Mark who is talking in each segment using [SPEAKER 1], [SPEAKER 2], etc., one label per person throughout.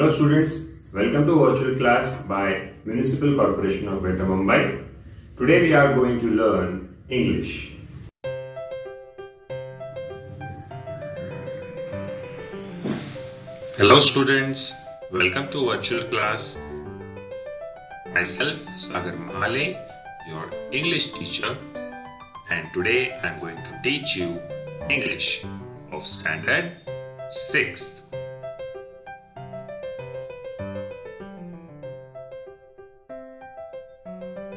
[SPEAKER 1] Hello students, welcome to virtual class by Municipal Corporation of Greater Mumbai. Today we are going to learn English.
[SPEAKER 2] Hello students, welcome to virtual class. Myself Sagar Mahale, your English teacher, and today I am going to teach you English of standard 6th.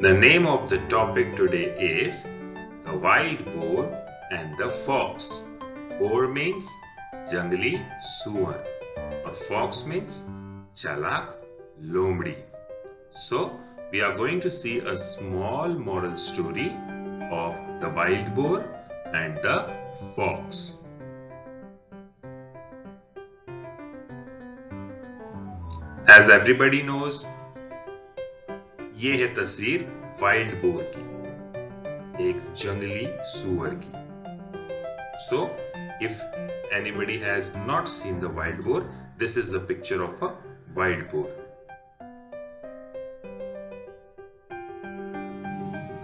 [SPEAKER 2] The name of the topic today is the wild boar and the fox. Boar means jangli suar or fox means chalak lomdi. So we are going to see a small moral story of the wild boar and the fox. As everybody knows, ये है तस्वीर wild boar की, एक जंगली सुअर की. So, if anybody has not seen the wild boar, this is the picture of a wild boar.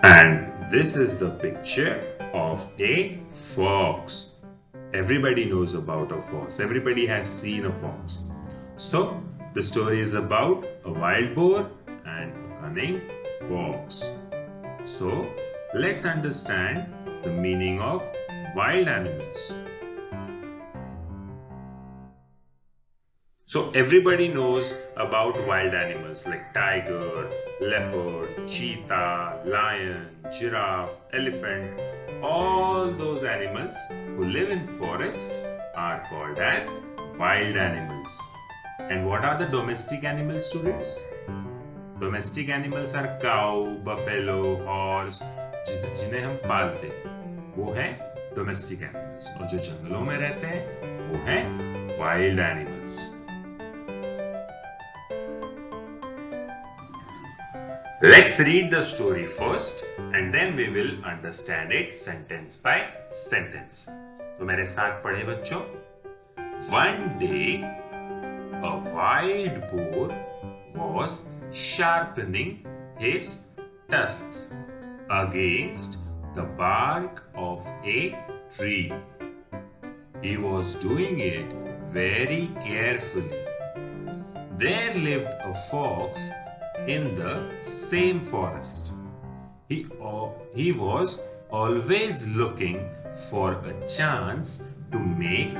[SPEAKER 2] And this is the picture of a fox. Everybody knows about a fox. Everybody has seen a fox. So, the story is about a wild boar and a cunning fox. So, let's understand the meaning of wild animals. So, everybody knows about wild animals like tiger, leopard, cheetah, lion, giraffe, elephant. All those animals who live in forest are called as wild animals. And what are the domestic animals, students? Domestic animals are cow, buffalo, horse, जिन्हें हम पालते हैं, वो है domestic animals. और जो जंगलों में रहते हैं, वो है wild animals. Let's read the story first, and then we will understand it sentence by sentence. तो मेरे साथ पढ़े बच्चों. One day, a wild boar was sharpening his tusks against the bark of a tree. He was doing it very carefully. There lived a fox in the same forest. He was always looking for a chance to make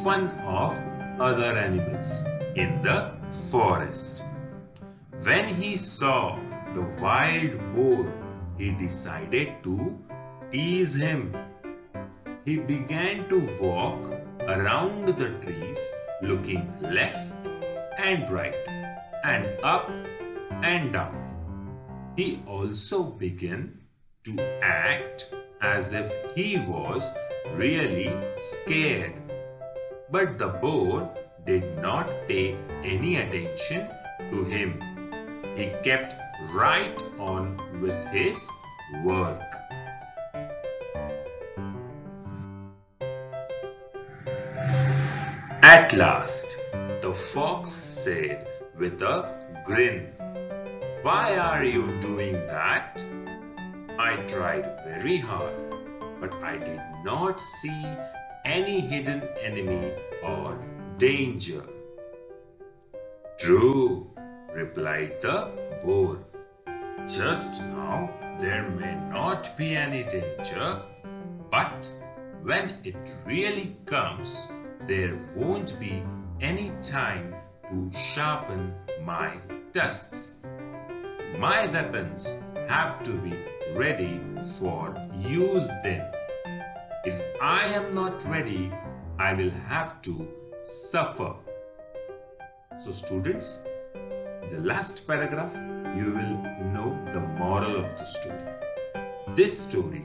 [SPEAKER 2] fun of other animals in the forest. When he saw the wild boar, he decided to tease him. He began to walk around the trees, looking left and right, and up and down. He also began to act as if he was really scared. But the boar did not pay any attention to him. He kept right on with his work. At last, the fox said with a grin, "Why are you doing that? I tried very hard, but I did not see any hidden enemy or danger." "True," replied the boar. "Just now there may not be any danger, but when it really comes, there won't be any time to sharpen my tusks. My weapons have to be ready for use then. If I am not ready, I will have to suffer." So students, in the last paragraph, you will know the moral of the story. This story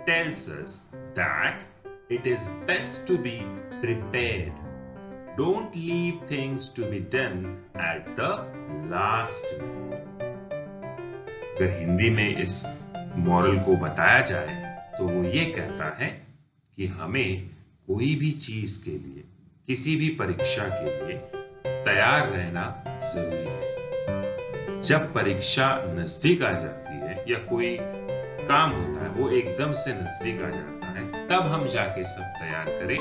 [SPEAKER 2] tells us that it is best to be prepared. Don't leave things to be done at the last minute. अगर हिंदी में इस moral को बताया जाए तो वो ये कहता है कि हमें कोई भी चीज के लिए, किसी भी परीक्षा के लिए तैयार रहना जरूरी है। जब परीक्षा नजदीक आ जाती है या कोई काम होता है वो एकदम से नजदीक आ जाता है, तब हम जाके सब तैयार करें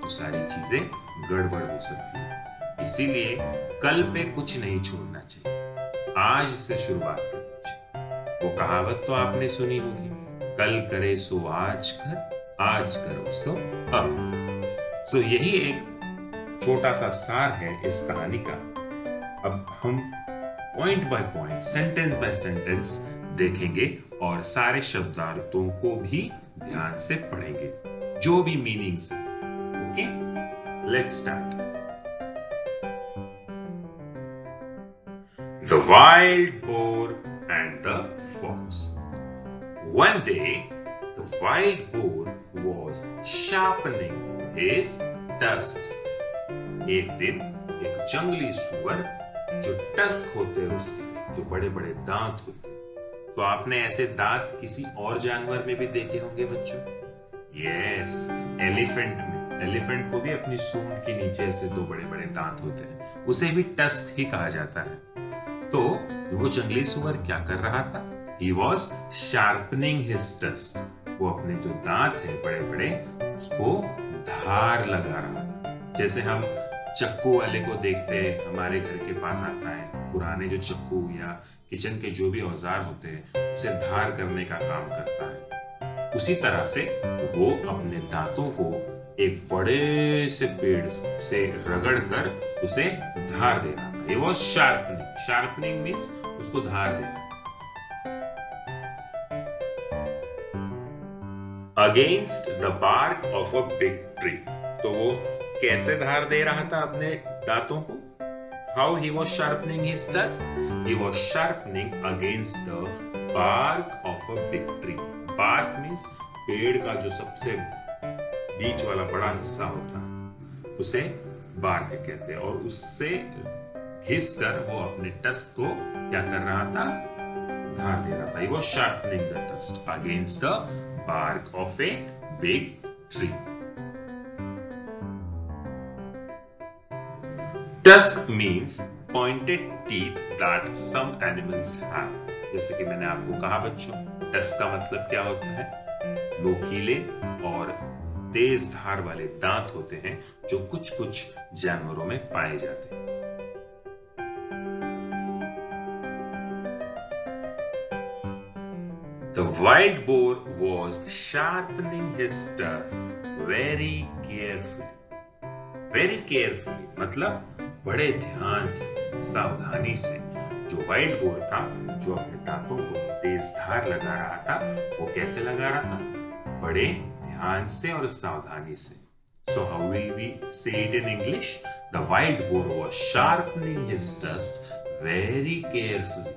[SPEAKER 2] तो सारी चीजें गड़बड़ हो सकती है। इसीलिए कल पे कुछ नहीं छोड़ना चाहिए, आज से शुरुआत करनी चाहिए। वो कहावत तो आपने सुनी होगी, कल करे सो आज कर, आज करो सो अब। सो यही एक छोटा सा सार है इस कहानी का। अब हम point by point, sentence by sentence देखेंगे और सारे शब्दार्थों को भी ध्यान से पढ़ेंगे, जो भी मीनिंग्स है। Okay, let's start. The wild boar and the fox. One day, the wild boar was sharpening his tusks. एक दिन एक जंगली सुअर, जो टस्क होते हैं उसके, जो बड़े बड़े दांत होते हैं, तो आपने ऐसे दांत किसी और जानवर में भी देखे होंगे बच्चों। यस, एलिफेंट में, एलिफेंट को भी अपनी सूंड के नीचे ऐसे दो बड़े बड़े दांत होते हैं, उसे भी टस्क ही कहा जाता है। तो वो जंगली सुअर क्या कर रहा था? He was sharpening his tusks. वो अपने जो दांत है बड़े बड़े, उसको धार लगा रहा था। जैसे हम चक्कू वाले को देखते हैं, हमारे घर के पास आता है, पुराने जो चक्कू या किचन के जो भी औजार होते हैं उसे धार करने का काम करता है। उसी तरह से वो अपने दांतों को एक बड़े से पेड़ से रगड़ कर उसे धार दे रहा था। He was sharpening. Sharpening means उसको धार देना। Against the bark of a big tree. तो वो कैसे धार दे रहा था अपने दांतों को? How he was sharpening his tusk? He was sharpening against the bark of a big tree. Bark means पेड़ का जो सबसे बीच वाला बड़ा हिस्सा होता है, उसे बार्क कहते हैं। और उससे घिस कर वो अपने टस्क को क्या कर रहा था? धार दे रहा था। He was sharpening the tusk against the bark of a big tree. Tusk means pointed teeth that some animals have. जैसे कि मैंने आपको कहा बच्चों, टस्क का मतलब क्या होता है? नोकीले और तेज धार वाले दांत होते हैं जो कुछ कुछ जानवरों में पाए जाते हैं। The wild boar was sharpening his tusk very carefully. Very carefully मतलब बड़े ध्यान से, सावधानी से। जो वाइल्ड बोर था, जो अपने दांतों को तेज धार लगा रहा था, वो कैसे लगा रहा था? बड़े ध्यान से और सावधानी से। So how will we say it in English? The wild boar was sharpening his tusks very carefully.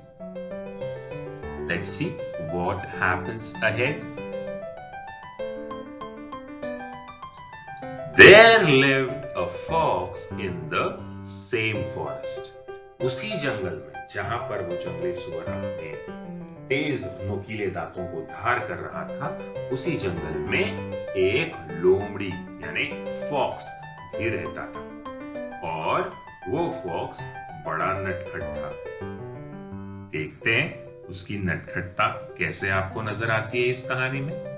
[SPEAKER 2] Let's see what happens ahead. There lived a fox in the same forest. उसी जंगल में जहां पर वो जंगली सुअर अपने तेज नोकीले दांतों को धार कर रहा था, उसी जंगल में एक लोमड़ी यानी फॉक्स भी रहता था। और वो फॉक्स बड़ा नटखट था। देखते हैं उसकी नटखटता कैसे आपको नजर आती है इस कहानी में।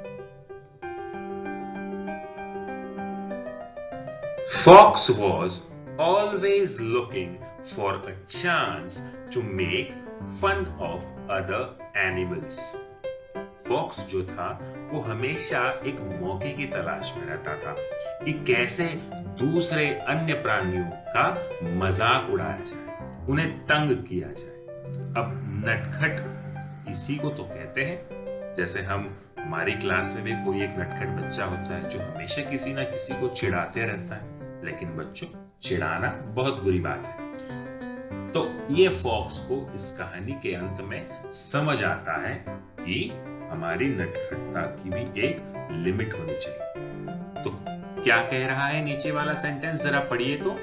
[SPEAKER 2] Fox was always looking for a chance to make fun of other animals. Fox जो था वो हमेशा एक मौके की तलाश में रहता था कि कैसे दूसरे अन्य प्राणियों का मजाक उड़ाया जाए, उन्हें तंग किया जाए। अब नटखट इसी को तो कहते हैं। जैसे हम हमारी क्लास में भी कोई एक नटखट बच्चा होता है जो हमेशा किसी ना किसी को चिढ़ाते रहता है। लेकिन बच्चों, चिढ़ाना बहुत बुरी बात है। तो ये फॉक्स को इस कहानी के अंत में समझ आता है कि हमारी नटखटता की भी एक लिमिट होनी चाहिए। तो क्या कह रहा है नीचे वाला सेंटेंस, जरा पढ़िए तो।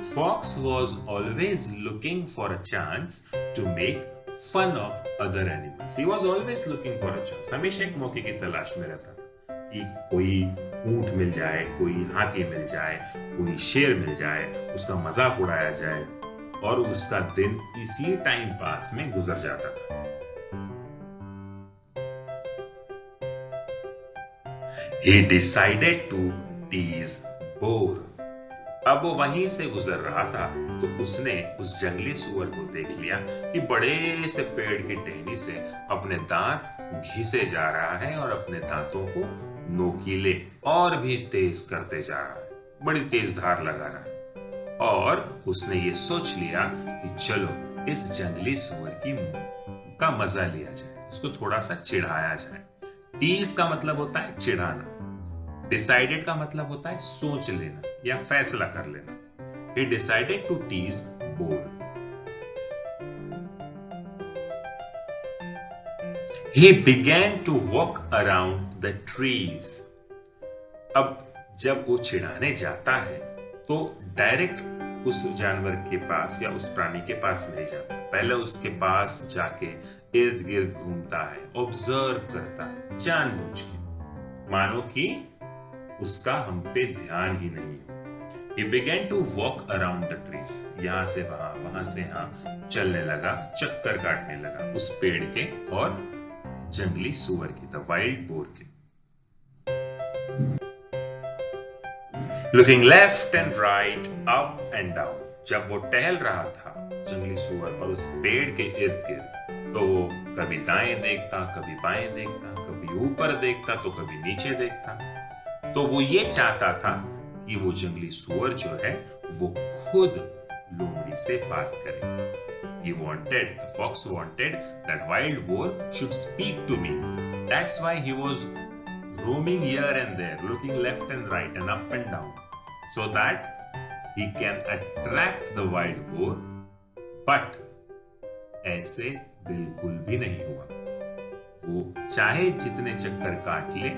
[SPEAKER 2] Fox was always looking for a chance to make fun of other animals. He was always looking for a chance. हमेशा एक मौके की तलाश में रहता था कि कोई ऊंट मिल जाए, कोई हाथी मिल जाए, कोई शेर मिल जाए, उसका मजाक उड़ाया जाए और उसका दिन इसी टाइम पास में गुजर जाता था। He decided to tease Boar. अब वो वहीं से गुजर रहा था तो उसने उस जंगली सुअर को देख लिया कि बड़े से पेड़ की टहनी से अपने दांत घिसे जा रहा है और अपने दांतों को नोकीले और भी तेज करते जा रहा है, बड़ी तेज धार लगा रहा है। और उसने ये सोच लिया कि चलो इस जंगली सुअर का मजा लिया जाए, उसको थोड़ा सा चिढ़ाया जाए। टीज का मतलब होता है चिढ़ाना, डिसाइडेड का मतलब होता है सोच लेना या फैसला कर लेना। He decided to tease Boar. He began to walk around the trees. अब जब वो चिढ़ाने जाता है तो डायरेक्ट उस जानवर के पास या उस प्राणी के पास नहीं जाता, पहले उसके पास जाके इर्द गिर्द घूमता है, ऑब्जर्व करता है जानबूझ के, मानो कि उसका हम पे ध्यान ही नहीं है। He began to walk around the trees. यहां से वहां से यहां चलने लगा, चक्कर काटने लगा उस पेड़ के और जंगली सुअर की, द वाइल्ड बोर के। Looking left and right, up and down. जब वो टहल रहा था जंगली सुअर और उस पेड़ के इर्द गिर्द, तो वो कभी दाएं देखता, कभी बाएं देखता, कभी ऊपर देखता तो कभी नीचे देखता। तो वो ये चाहता था कि वो जंगली सुअर जो है वो खुद लोमड़ी से बात करे। He wanted, the fox wanted that wild boar should speak to me. That's why he was roaming here and there, looking left and right and up and down, so that he can attract the wild boar. But ऐसे बिल्कुल भी नहीं हुआ। वो चाहे जितने चक्कर काट ले,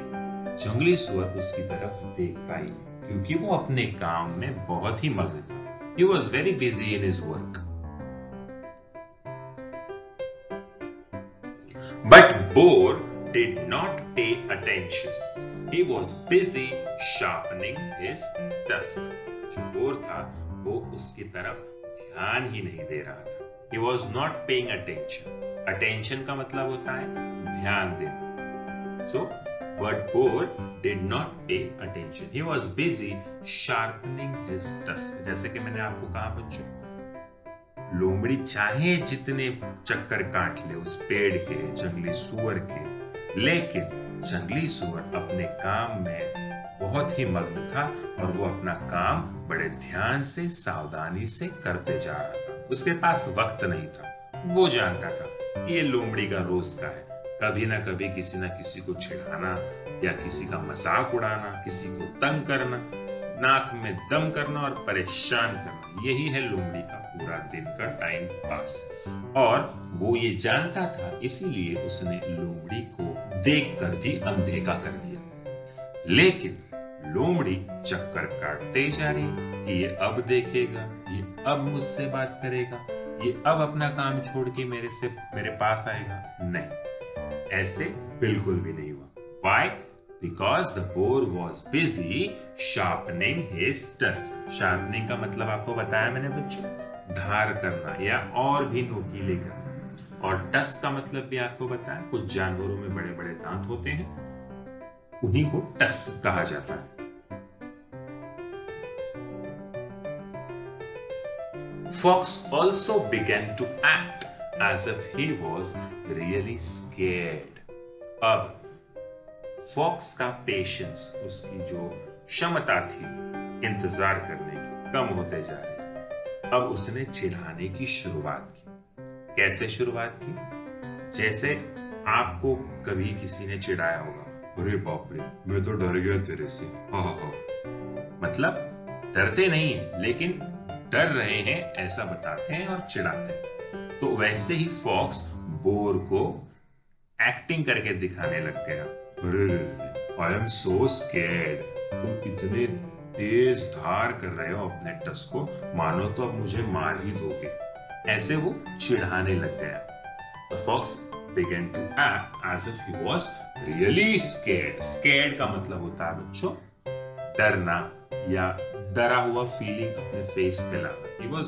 [SPEAKER 2] जंगली सुअर उसकी तरफ देखता ही नहीं, क्योंकि वो अपने काम में बहुत ही मग्न था। He was very busy in his work. But Boar did not pay attention. He was busy sharpening his tusk. जो बोर था वो उसकी तरफ ध्यान ही नहीं दे रहा था। He was not paying attention. Attention का मतलब होता है ध्यान देना। So but Boar did not pay attention. He was busy sharpening his tusk. जैसे कि मैंने आपको कहा बच्चों, लोमड़ी चाहे जितने चक्कर काट ले उस पेड़ के, जंगली सुअर के, लेकिन जंगली सुअर अपने काम में बहुत ही मग्न था और वो अपना काम बड़े ध्यान से, सावधानी से करते जा रहा था। उसके पास वक्त नहीं था। वो जानता था कि ये लोमड़ी का रोज का है, कभी ना कभी किसी ना किसी को चिढ़ाना या किसी का मजाक उड़ाना, किसी को तंग करना, नाक में दम करना और परेशान करना, यही है लोमड़ी का पूरा दिन का टाइम पास। और वो ये जानता था, इसीलिए उसने लोमड़ी को देखकर भी अनदेखा कर दिया। लेकिन लोमड़ी चक्कर काटते जा रही कि ये अब देखेगा, ये अब मुझसे बात करेगा, ये अब अपना काम छोड़ के मेरे पास आएगा। नहीं, ऐसे बिल्कुल भी नहीं हुआ। Why? Because the boar was busy sharpening his tusk. Sharpening का मतलब आपको बताया मैंने बच्चों, धार करना या और भी नोकीले करना। और tusk का मतलब भी आपको बताया, कुछ जानवरों में बड़े बड़े दांत होते हैं, उन्हीं को tusk कहा जाता है। Fox also began to act as if he was really scared. अब फॉक्स का पेशेंस, उसकी जो क्षमता थी इंतजार करने की, कम होते जा रही। अब उसने चिढ़ाने की शुरुआत की। कैसे शुरुआत की? जैसे आपको कभी किसी ने चिढ़ाया होगा, अरे बाप रे, मैं तो डर गया तेरे से। मतलब डरते नहीं है, लेकिन डर रहे हैं ऐसा बताते हैं और चिढ़ाते हैं। तो वैसे ही फॉक्स बोर को एक्टिंग करके दिखाने लग गया। आई एम सो स्कैर्ड, तुम इतने तेज धार कर रहे हो अपने टस को, मानो तो अब मुझे मार ही दोगे। ऐसे वो चिढ़ाने लग गया। The fox began to act as if he was really scared. Scared का मतलब होता है बच्चों डरना या डरा हुआ फीलिंग अपने फेस पे लाना। He was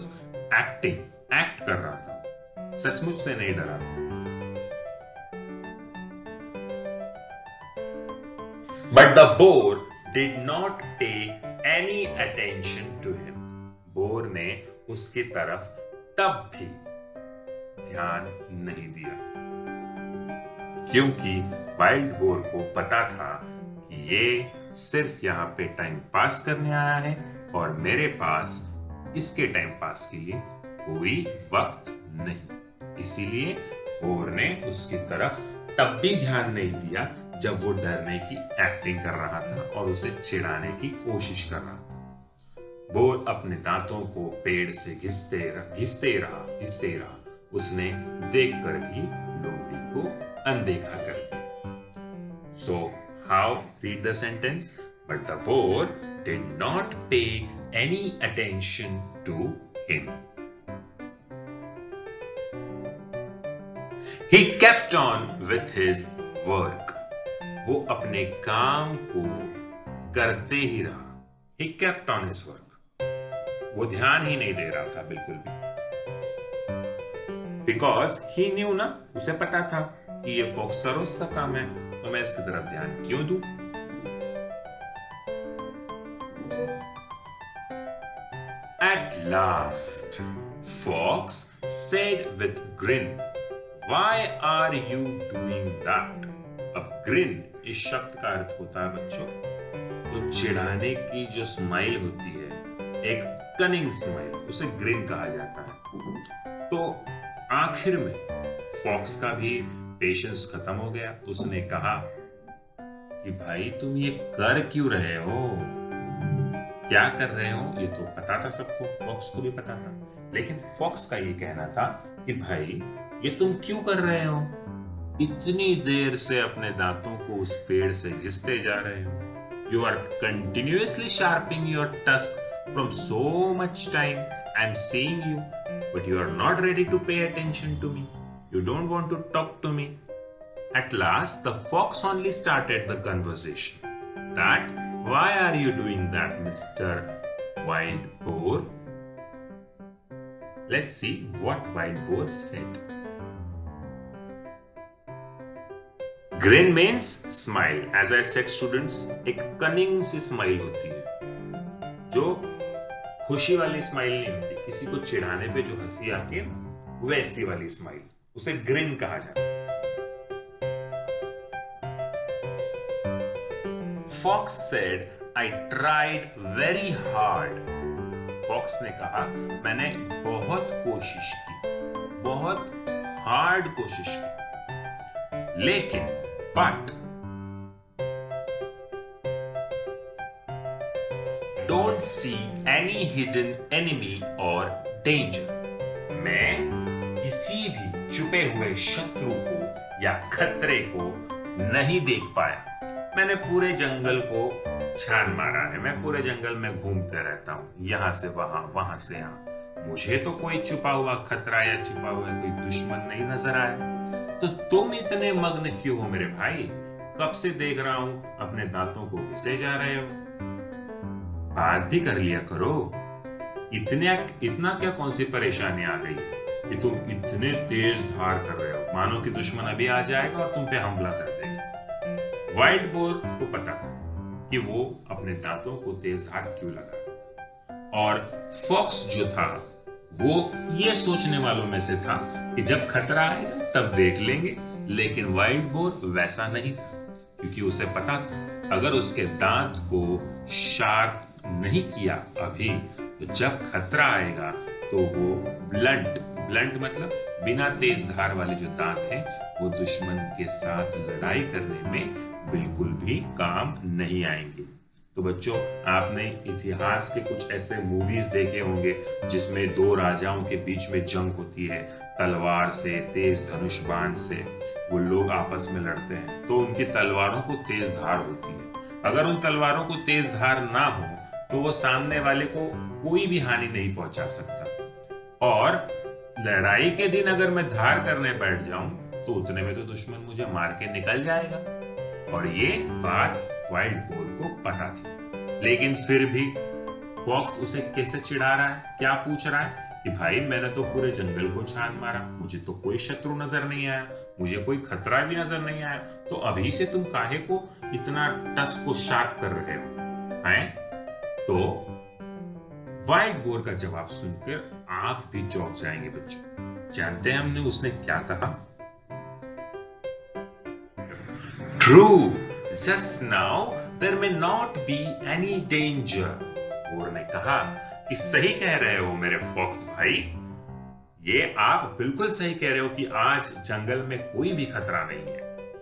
[SPEAKER 2] एक्ट कर रहा था, सचमुच से नहीं डरा था। But the boar did not pay any attention to him. Bore ने उसकी तरफ तब भी ध्यान नहीं दिया, क्योंकि वाइल्ड बोर को पता था कि ये सिर्फ यहाँ पे टाइम पास करने आया है और मेरे पास इसके टाइम पास के लिए कोई वक्त नहीं। इसीलिए बोर ने उसकी तरफ तब भी ध्यान नहीं दिया जब वो डरने की एक्टिंग कर रहा था और उसे चिढ़ाने की कोशिश कर रहा था। बोर अपने दांतों को पेड़ से घिसते रहा। उसने देखकर भी लोमड़ी को अनदेखा कर दिया। So how read the sentence? But the boar did not pay any attention to him. He kept on with his work. वो अपने काम को करते ही रहा। He kept on his work. वो ध्यान ही नहीं दे रहा था बिल्कुल भी। Because he knew ना, उसे पता था कि ये फॉक्स का रोज का काम है, तो मैं इसकी तरफ ध्यान क्यों दूं? At last, Fox said with grin, "Why are you doing that?" अब grin इस शब्द का अर्थ होता है बच्चों, तो चिढ़ाने की जो स्माइल होती है, एक कनिंग स्माइल, उसे ग्रिन कहा जाता है। तो आखिर में फॉक्स का भी पेशेंस खत्म हो गया। उसने कहा कि भाई तुम ये कर क्यों रहे हो, क्या कर रहे हो? ये तो पता था सबको, फॉक्स को भी पता था, लेकिन फॉक्स का ये कहना था कि भाई ये तुम क्यों कर रहे हो? इतनी देर से अपने दांतों को उस पेड़ से घिसते जा रहे हो। You are continuously sharpening your tusk from so much time. I am seeing you, but you are not ready to pay attention to me. You don't want to talk to me. At last, the fox only started the conversation. That, why are you doing that, Mr. Wild Boar? Let's see what Wild Boar said. Grin means smile. As I said, students, एक cunning सी smile होती है, जो खुशी वाली smile नहीं होती। किसी को चिढ़ाने पे जो हंसी आती है ना, वैसी वाली स्माइल, उसे ग्रिन कहा जाता है। Fox said, "I tried very hard." Fox ने कहा, मैंने बहुत कोशिश की, बहुत हार्ड कोशिश की, लेकिन but don't see any hidden enemy or danger. मैं किसी भी छुपे हुए शत्रु को या खतरे को नहीं देख पाया। मैंने पूरे जंगल को छान मारा है, मैं पूरे जंगल में घूमते रहता हूं, यहां से वहां, वहां से यहां। मुझे तो कोई छुपा हुआ खतरा या छुपा हुआ कोई दुश्मन नहीं नजर आया। तो तुम इतने मग्न क्यों हो मेरे भाई? कब से देख रहा हूं अपने दांतों को घिसे जा रहे हो। बात भी कर लिया करो। इतना क्या कौन सी परेशानी आ गई कि तुम इतने तेज धार कर रहे हो, मानो कि दुश्मन अभी आ जाएगा और तुम पे हमला कर देगा। वाइल्ड बोर को पता था कि वो अपने दांतों को तेज धार क्यों लगा, और फॉक्स जो था वो ये सोचने वालों में से था कि जब खतरा आएगा तब देख लेंगे। लेकिन वाइल्ड बोर वैसा नहीं था, क्योंकि उसे पता था अगर उसके दांत को शार्प नहीं किया अभी, तो जब खतरा आएगा तो वो ब्लंट मतलब बिना तेज धार वाले जो दांत हैं, वो दुश्मन के साथ लड़ाई करने में बिल्कुल भी काम नहीं आएंगे। तो बच्चों, आपने इतिहास के कुछ ऐसे मूवीज देखे होंगे जिसमें दो राजाओं के बीच में जंग होती है, तलवार से, तेज धनुष बाण से वो लोग आपस में लड़ते हैं, तो उनकी तलवारों को तेज धार होती है। अगर उन तलवारों को तेज धार ना हो तो वो सामने वाले को कोई भी हानि नहीं पहुंचा सकता, और लड़ाई के दिन अगर मैं धार करने बैठ जाऊं तो उतने में तो दुश्मन मुझे मार के निकल जाएगा। और ये बात वाइल्ड बोर को पता थी। लेकिन फिर भी फॉक्स उसे कैसे चिढ़ा रहा है, क्या पूछ रहा है कि भाई मैंने तो पूरे जंगल को छान मारा, मुझे तो कोई शत्रु नजर नहीं आया, मुझे कोई खतरा भी नजर नहीं आया, तो अभी से तुम काहे को इतना टस को शार्प कर रहे हो हैं? तो वाइल्ड बोर का जवाब सुनकर आप भी चौंक जाएंगे बच्चों। जानते हैं हमने उसने क्या कहा? True, just now there may not be any danger. Boar ने कहा कि सही कह रहे हो मेरे फॉक्स भाई, ये आप बिल्कुल सही कह रहे हो कि आज जंगल में कोई भी खतरा नहीं है,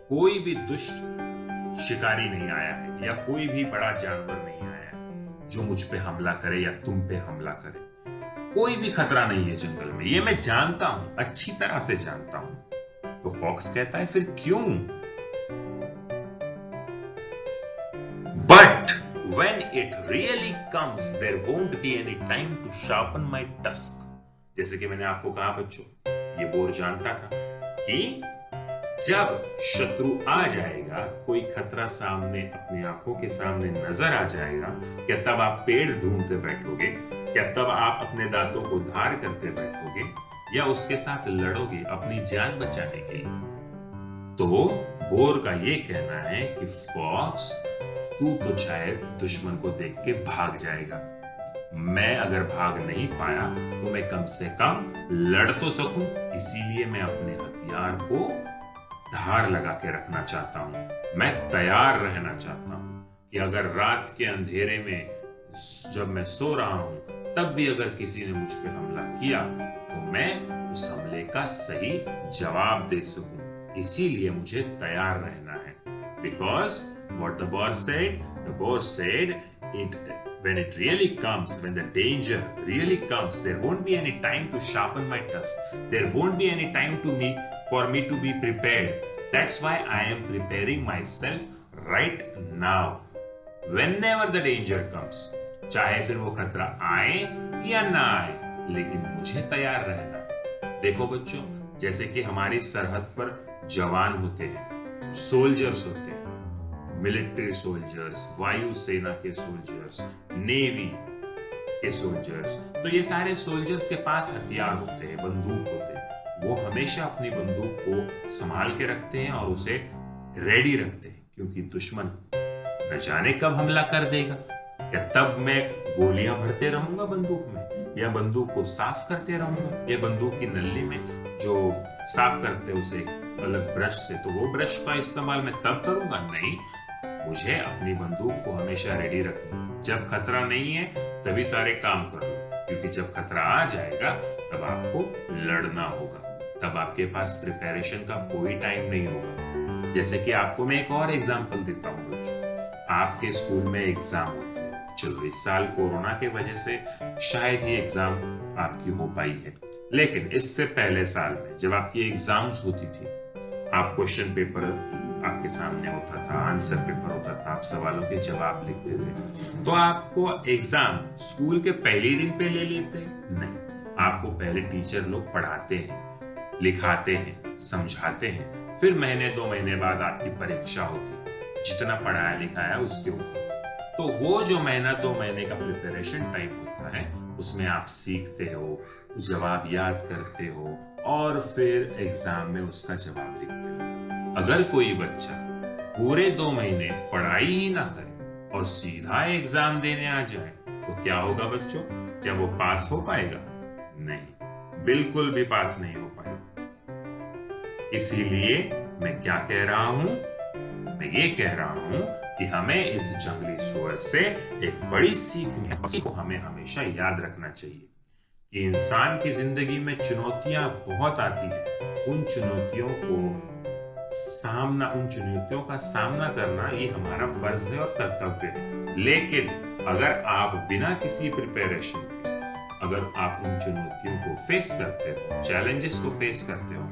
[SPEAKER 2] कोई भी दुष्ट शिकारी नहीं आया है या कोई भी बड़ा जानवर नहीं आया है जो मुझ पे हमला करे या तुम पे हमला करे। कोई भी खतरा नहीं है जंगल में, ये मैं जानता हूं, अच्छी तरह से जानता हूं। तो फॉक्स कहता है फिर क्यों? But when it really comes there won't be any time to sharpen my tusk। जैसे कि मैंने आपको कहा बच्चों, ये बोर जानता था कि जब शत्रु आ जाएगा, कोई खतरा सामने अपनी आंखों के सामने नजर आ जाएगा, क्या तब आप पेड़ ढूंढते बैठोगे? क्या तब आप अपने दांतों को धार करते बैठोगे या उसके साथ लड़ोगे अपनी जान बचाने के लिए? तो बोर का ये कहना है कि फॉक्स तू तो शायद दुश्मन को देख के भाग जाएगा, मैं अगर भाग नहीं पाया तो मैं कम से कम लड़ तो सकूं, इसीलिए मैं अपने हथियार को धार लगा के रखना चाहता हूं। मैं तैयार रहना चाहता हूं कि अगर रात के अंधेरे में जब मैं सो रहा हूं तब भी अगर किसी ने मुझ पे हमला किया तो मैं उस हमले का सही जवाब दे सकूं, इसीलिए मुझे तैयार रहना है। Because what the boar said? The boar said, when it really comes, when the danger really comes, there won't be any time to sharpen my tusk. There won't be any time for me to be prepared. That's why I am preparing myself right now. Whenever the danger comes, चाहे फिर वो खतरा आए या ना आए, लेकिन मुझे तैयार रहना। देखो बच्चों, जैसे कि हमारी सरहद पर जवान होते हैं, सोल्जर्स होते हैं, मिलिट्री सोल्जर्स, वायुसेना के सोल्जर्स, नेवी के सोल्जर्स, तो ये सारे सोल्जर्स के पास हथियार होते हैं, बंदूक होते हैं। वो हमेशा अपनी बंदूक को संभाल के रखते हैं और उसे रेडी रखते हैं, क्योंकि दुश्मन न जाने कब हमला कर देगा। क्या तब मैं गोलियां भरते रहूंगा बंदूक में, या बंदूक को साफ करते रहूंगा, या बंदूक की नल्ली में जो साफ करते उसे अलग ब्रश से, तो वो ब्रश का इस्तेमाल मैं तब करूंगा? नहीं, मुझे अपनी बंदूक को हमेशा रेडी रखनी। जब खतरा नहीं है तभी सारे काम करो, क्योंकि जब खतरा आ जाएगा तब आपको लड़ना होगा, तब आपके पास प्रिपरेशन का कोई टाइम नहीं होगा। जैसे कि आपको मैं एक और एग्जांपल देता हूं बच्चों, आपके स्कूल में एग्जाम होती है। चलो इस साल कोरोना के वजह से शायद ही एग्जाम आपकी हो पाई है, लेकिन इससे पहले साल में जब आपकी एग्जाम्स होती थी, आप क्वेश्चन पेपर आपके सामने होता था, आंसर पेपर होता था, आप सवालों के जवाब लिखते थे, तो आपको एग्जाम स्कूल के पहले दिन पे ले लेते? नहीं, आपको पहले टीचर लोग पढ़ाते हैं, लिखाते हैं, समझाते हैं, फिर महीने 2 महीने बाद आपकी परीक्षा होती है, जितना पढ़ाया लिखाया उसके ऊपर। तो वो जो महीना 2 महीने का प्रिपरेशन टाइम होता है, उसमें आप सीखते हो, जवाब याद करते हो और फिर एग्जाम में उसका जवाब लिखते हो। अगर कोई बच्चा पूरे 2 महीने पढ़ाई ही ना करे और सीधा एग्जाम देने आ जाए तो क्या होगा बच्चों? क्या वो पास हो पाएगा? नहीं, बिल्कुल भी पास नहीं हो पाएगा। इसीलिए मैं क्या कह रहा हूं? मैं ये कह रहा हूं कि हमें इस जंगली सुअर से एक बड़ी सीख मिली, को हमें हमेशा याद रखना चाहिए कि इंसान की जिंदगी में चुनौतियां बहुत आती हैं। उन चुनौतियों का सामना करना ये हमारा फर्ज है और कर्तव्य है। लेकिन अगर आप बिना किसी प्रिपरेशन के अगर आप उन चुनौतियों को फेस करते हो, चैलेंजेस को फेस करते हो,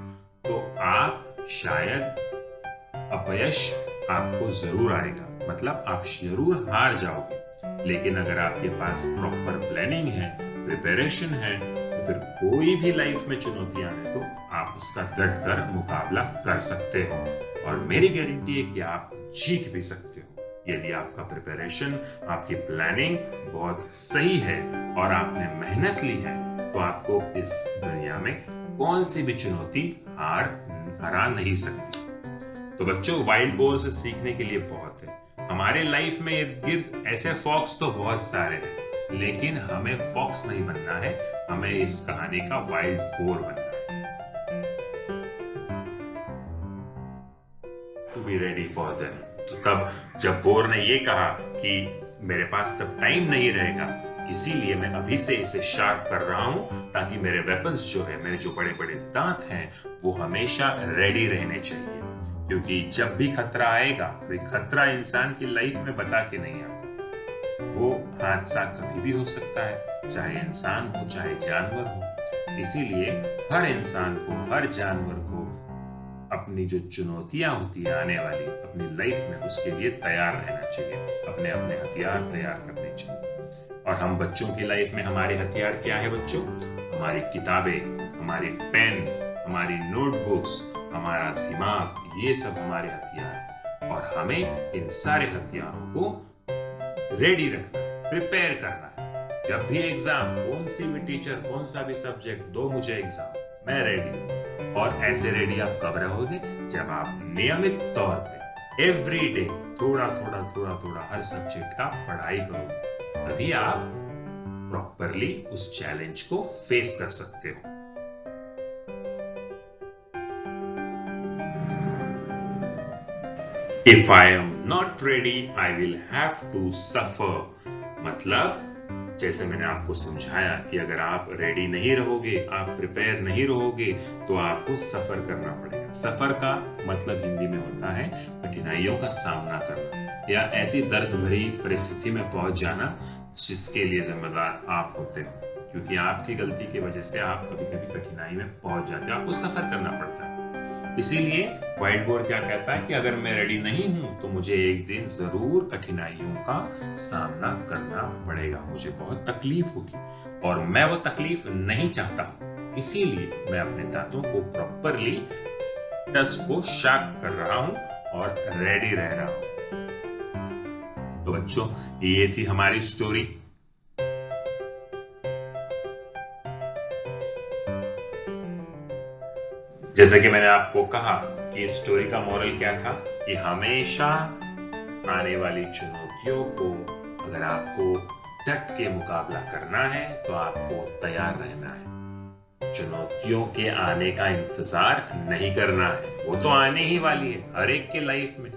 [SPEAKER 2] तो आप शायद अपयश आपको जरूर आएगा, मतलब आप जरूर हार जाओगे। लेकिन अगर आपके पास प्रॉपर प्लानिंग है, प्रिपरेशन है, तो फिर कोई भी लाइफ में चुनौतियां आए तो आप उसका डट कर मुकाबला कर सकते हो, और मेरी गारंटी है कि आप जीत भी सकते हो। यदि आपका प्रिपरेशन, आपकी प्लानिंग बहुत सही है और आपने मेहनत ली है, तो आपको इस दुनिया में कौन सी भी चुनौती हरा नहीं सकती। तो बच्चों, वाइल्ड बोर से सीखने के लिए बहुत है। हमारे लाइफ में इर्द गिर्द ऐसे फॉक्स तो बहुत सारे हैं, लेकिन हमें फॉक्स नहीं बनना है, हमें इस कहानी का वाइल्ड बोर बनना है। To be ready for them. तो तब जब बोर ने ये कहा कि मेरे पास तब टाइम नहीं रहेगा, इसीलिए मैं अभी से इसे शार्प कर रहा हूं, ताकि मेरे वेपन्स जो है, मेरे जो बड़े बड़े दांत हैं, वो हमेशा रेडी रहने चाहिए। क्योंकि जब भी खतरा आएगा, कोई खतरा इंसान की लाइफ में बता के नहीं आता। वो हादसा कभी भी हो सकता है, चाहे इंसान हो चाहे जानवर हो। इसीलिए हर इंसान को, हर जानवर को अपनी जो चुनौतियां होती है आने वाली अपनी लाइफ में, उसके लिए तैयार रहना चाहिए, अपने अपने हथियार तैयार करने चाहिए। और हम बच्चों की लाइफ में हमारे हथियार क्या है बच्चों? हमारी किताबें, हमारी पेन, हमारी नोटबुक्स, हमारा दिमाग, ये सब हमारे हथियार हैं। और हमें इन सारे हथियारों को रेडी रखना है, प्रिपेयर करना है। जब भी एग्जाम, कौन सी भी टीचर, कौन सा भी सब्जेक्ट दो मुझे एग्जाम, मैं रेडी हूं। और ऐसे रेडी आप कब रहोगे? जब आप नियमित तौर पे एवरी डे थोड़ा थोड़ा हर सब्जेक्ट का पढ़ाई करोगे, तभी आप प्रॉपरली उस चैलेंज को फेस कर सकते हो। If I am not ready, I will have to suffer. मतलब जैसे मैंने आपको समझाया कि अगर आप रेडी नहीं रहोगे, आप प्रिपेयर नहीं रहोगे, तो आपको सफर करना पड़ेगा। सफर का मतलब हिंदी में होता है कठिनाइयों का सामना करना, या ऐसी दर्द भरी परिस्थिति में पहुंच जाना जिसके लिए जिम्मेदार आप होते हो। क्योंकि आपकी गलती की वजह से आप कभी कभी कठिनाई में पहुंच जाते हो, आपको सफर करना पड़ता है। इसीलिए वाइल्ड बोर क्या कहता है कि अगर मैं रेडी नहीं हूं, तो मुझे एक दिन जरूर कठिनाइयों का सामना करना पड़ेगा, मुझे बहुत तकलीफ होगी, और मैं वो तकलीफ नहीं चाहता। इसीलिए मैं अपने दांतों को प्रॉपरली टस्क को शार्प कर रहा हूं और रेडी रह रहा हूं। तो बच्चों, ये थी हमारी स्टोरी। जैसे कि मैंने आपको कहा कि इस स्टोरी का मोरल क्या था कि हमेशा आने वाली चुनौतियों को अगर आपको डट के मुकाबला करना है, तो आपको तैयार रहना है। चुनौतियों के आने का इंतजार नहीं करना है, वो तो आने ही वाली है। हर एक के लाइफ में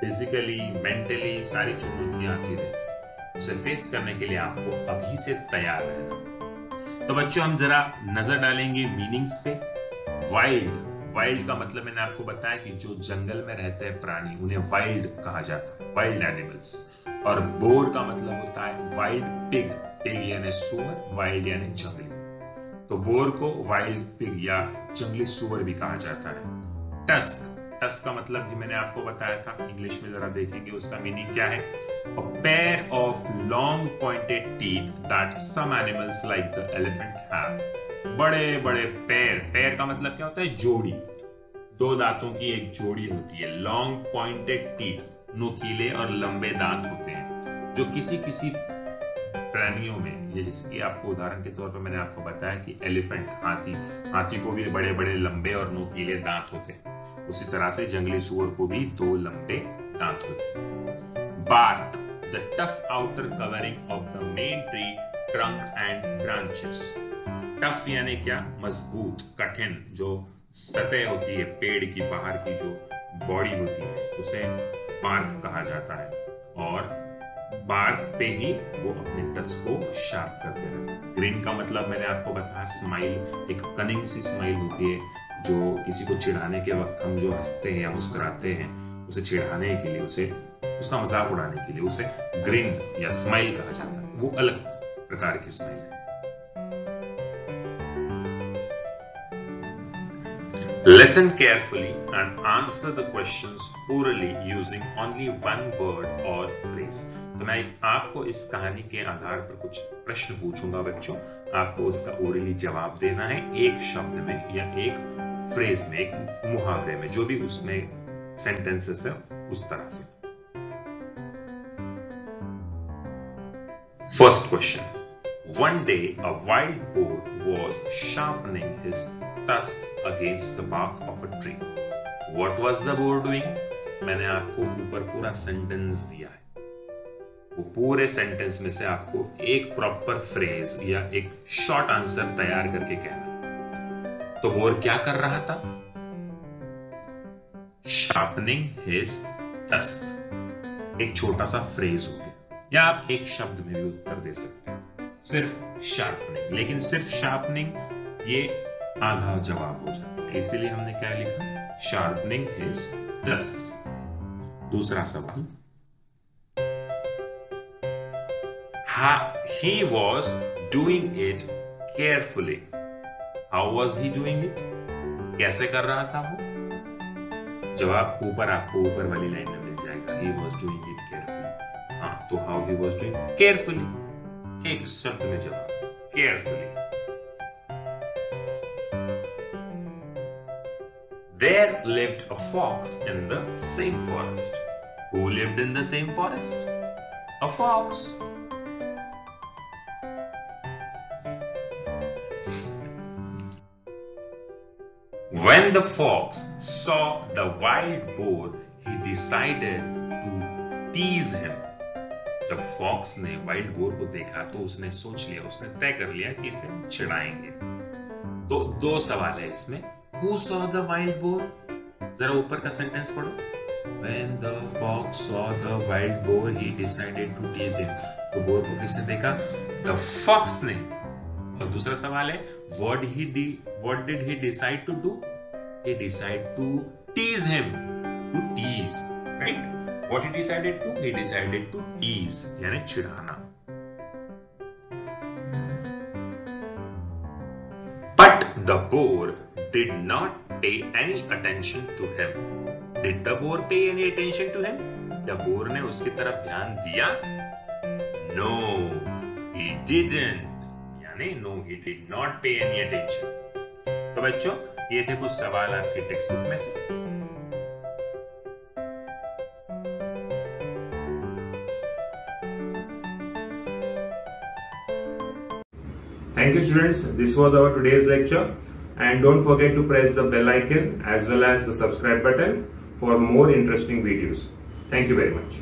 [SPEAKER 2] फिजिकली, मेंटली सारी चुनौतियां आती रहती है। उसे फेस करने के लिए आपको अभी से तैयार रहना। तो बच्चों, हम जरा नजर डालेंगे मीनिंग्स पे। वाइल्ड का मतलब मैंने आपको बताया कि जो जंगल में रहते हैं प्राणी, उन्हें वाइल्ड कहा जाता है, वाइल्ड एनिमल्स। और बोर का मतलब होता है वाइल्ड पिग, पिग यानी सुअर, वाइल्ड यानी जंगली। तो बोर को वाइल्ड पिग या जंगली सुअर भी कहा जाता है। टस्क का मतलब भी मैंने आपको बताया था, इंग्लिश में जरा देखेंगे उसका मीनिंग क्या है। A pair of long pointed teeth that some animals like the elephant have. बड़े बड़े पैर का मतलब क्या होता है? जोड़ी, दो दांतों की एक जोड़ी होती है। लॉन्ग पॉइंटेड टीथ, नुकीले और लंबे दांत होते हैं, जो किसी किसी प्राणियों में, ये जैसे कि आपको उदाहरण के तौर पर मैंने आपको बताया कि एलिफेंट, हाथी को भी बड़े बड़े लंबे और नुकीले दांत होते हैं। उसी तरह से जंगली सुअर को भी दो लंबे दांत होते हैं। Bark, the tough outer covering of the main tree trunk and branches. Tough यानी क्या? मजबूत, कठिन, जो सतह होती है पेड़ की, बाहर की जो बॉडी होती है, उसे बार्क कहा जाता है। और बार्क पे ही वो अपने टस्क को शार्प करते रहते हैं। ग्रिन का मतलब मैंने आपको बताया स्माइल, एक कनिंग सी स्माइल होती है, जो किसी को चिढ़ाने के वक्त हम जो हंसते हैं या मुस्कुराते हैं, उसे चिढ़ाने के लिए, उसे उसका मजाक उड़ाने के लिए उसे ग्रिन या स्माइल कहा जाता है। वो अलग प्रकार की स्माइल है। Listen carefully and answer the questions orally using only one word or phrase. तो मैं आपको इस कहानी के आधार पर कुछ प्रश्न पूछूंगा बच्चों, आपको उसका ओरली जवाब देना है, एक शब्द में या एक फ्रेज में, एक मुहावरे में, जो भी उसमें सेंटेंसेस है उस तरह से। First question. One day a wild boar was sharpening his tusks against the bark of a tree. What was the boar doing? मैंने आपको ऊपर पूरा सेंटेंस दिया है, वो पूरे सेंटेंस में से आपको एक प्रॉपर फ्रेज या एक शॉर्ट आंसर तैयार करके कहना। तो बोर क्या कर रहा था? Sharpening his tusk. एक छोटा सा फ्रेज हो गया, या आप एक शब्द में भी उत्तर दे सकते हैं, सिर्फ शार्पनिंग। लेकिन सिर्फ शार्पनिंग ये आधा जवाब हो जाता है, इसीलिए हमने क्या लिखा? Sharpening his tusks. दूसरा सवाल, he was doing it carefully. How was he doing it? कैसे कर रहा था वो? जवाब ऊपर आपको ऊपर वाली लाइन में मिल जाएगा। He was doing it carefully. हाँ, तो how he was doing carefully, एक शब्द में जवाब, carefully. There lived a fox in the same forest. Who lived in the same forest? A fox. When the fox saw the wild boar, he decided to tease him. जब fox ने wild boar को देखा तो उसने सोच लिया, उसने तय कर लिया कि इसे चिढ़ाएंगे। तो दो सवाल है इसमें। Who saw the wild boar? जरा ऊपर का सेंटेंस पढ़ो। When the fox saw the wild boar, he decided to tease him. तो बोर को किसने देखा? The fox ने। और दूसरा सवाल है, what did he decide to do? He decided to tease him. To tease, right? What he decided to? He decided to tease, यानी चिढ़ाना। But the boar did not pay any attention to him. Did the boar pay any attention to him? क्या bore ने उसकी तरफ ध्यान दिया? No, he didn't. यानी no, he did not pay any attention. तो बच्चों, ये थे कुछ सवाल आपके टेक्स्ट बुक में से।
[SPEAKER 1] Thank you students, this was our today's lecture, and don't forget to press the bell icon as well as the subscribe button for more interesting videos. Thank you very much.